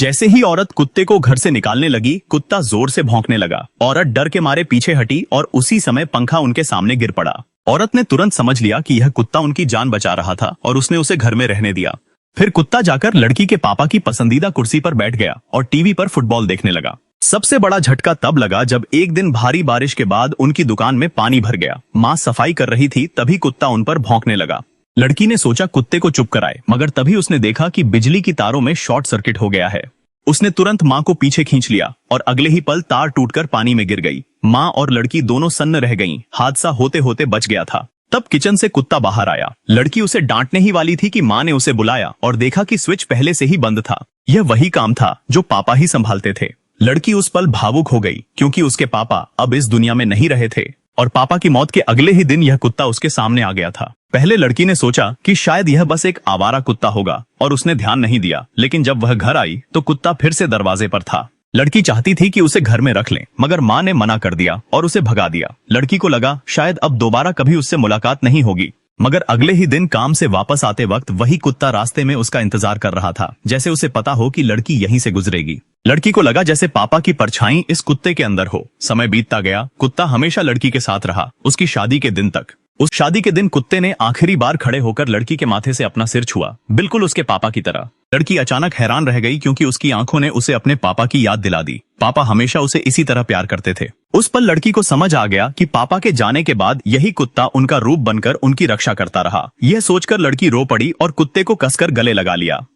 जैसे ही औरत कुत्ते को घर से निकालने लगी, कुत्ता जोर से भौंकने लगा। औरत डर के मारे पीछे हटी और उसी समय पंखा उनके सामने गिर पड़ा। औरत ने तुरंत समझ लिया कि यह कुत्ता उनकी जान बचा रहा था और उसने उसे घर में रहने दिया। फिर कुत्ता जाकर लड़की के पापा की पसंदीदा कुर्सी पर बैठ गया और टीवी पर फुटबॉल देखने लगा। सबसे बड़ा झटका तब लगा जब एक दिन भारी बारिश के बाद उनकी दुकान में पानी भर गया। माँ सफाई कर रही थी, तभी कुत्ता उन पर भौंकने लगा। लड़की ने सोचा कुत्ते को चुप कराए, मगर तभी उसने देखा कि बिजली की तारों में शॉर्ट सर्किट हो गया है। उसने तुरंत माँ को पीछे खींच लिया और अगले ही पल तार टूटकर पानी में गिर गई। माँ और लड़की दोनों सन्न रह गईं। हादसा होते होते बच गया था। तब किचन से कुत्ता बाहर आया। लड़की उसे डांटने ही वाली थी कि माँ ने उसे बुलाया और देखा कि स्विच पहले से ही बंद था। यह वही काम था जो पापा ही संभालते थे। लड़की उस पल भावुक हो गई, क्योंकि उसके पापा अब इस दुनिया में नहीं रहे थे और पापा की मौत के अगले ही दिन यह कुत्ता उसके सामने आ गया था। पहले लड़की ने सोचा कि शायद यह बस एक आवारा कुत्ता होगा और उसने ध्यान नहीं दिया, लेकिन जब वह घर आई तो कुत्ता फिर से दरवाजे पर था। लड़की चाहती थी कि उसे घर में रख लें, मगर माँ ने मना कर दिया और उसे भगा दिया। लड़की को लगा शायद अब दोबारा कभी उससे मुलाकात नहीं होगी, मगर अगले ही दिन काम से वापस आते वक्त वही कुत्ता रास्ते में उसका इंतजार कर रहा था, जैसे उसे पता हो कि लड़की यहीं से गुजरेगी। लड़की को लगा जैसे पापा की परछाई इस कुत्ते के अंदर हो। समय बीतता गया, कुत्ता हमेशा लड़की के साथ रहा, उसकी शादी के दिन तक। उस शादी के दिन कुत्ते ने आखिरी बार खड़े होकर लड़की के माथे से अपना सिर छुआ, बिल्कुल उसके पापा की तरह। लड़की अचानक हैरान रह गई, क्योंकि उसकी आंखों ने उसे अपने पापा की याद दिला दी। पापा हमेशा उसे इसी तरह प्यार करते थे। उस पल लड़की को समझ आ गया कि पापा के जाने के बाद यही कुत्ता उनका रूप बनकर उनकी रक्षा करता रहा। यह सोचकर लड़की रो पड़ी और कुत्ते को कसकर गले लगा लिया।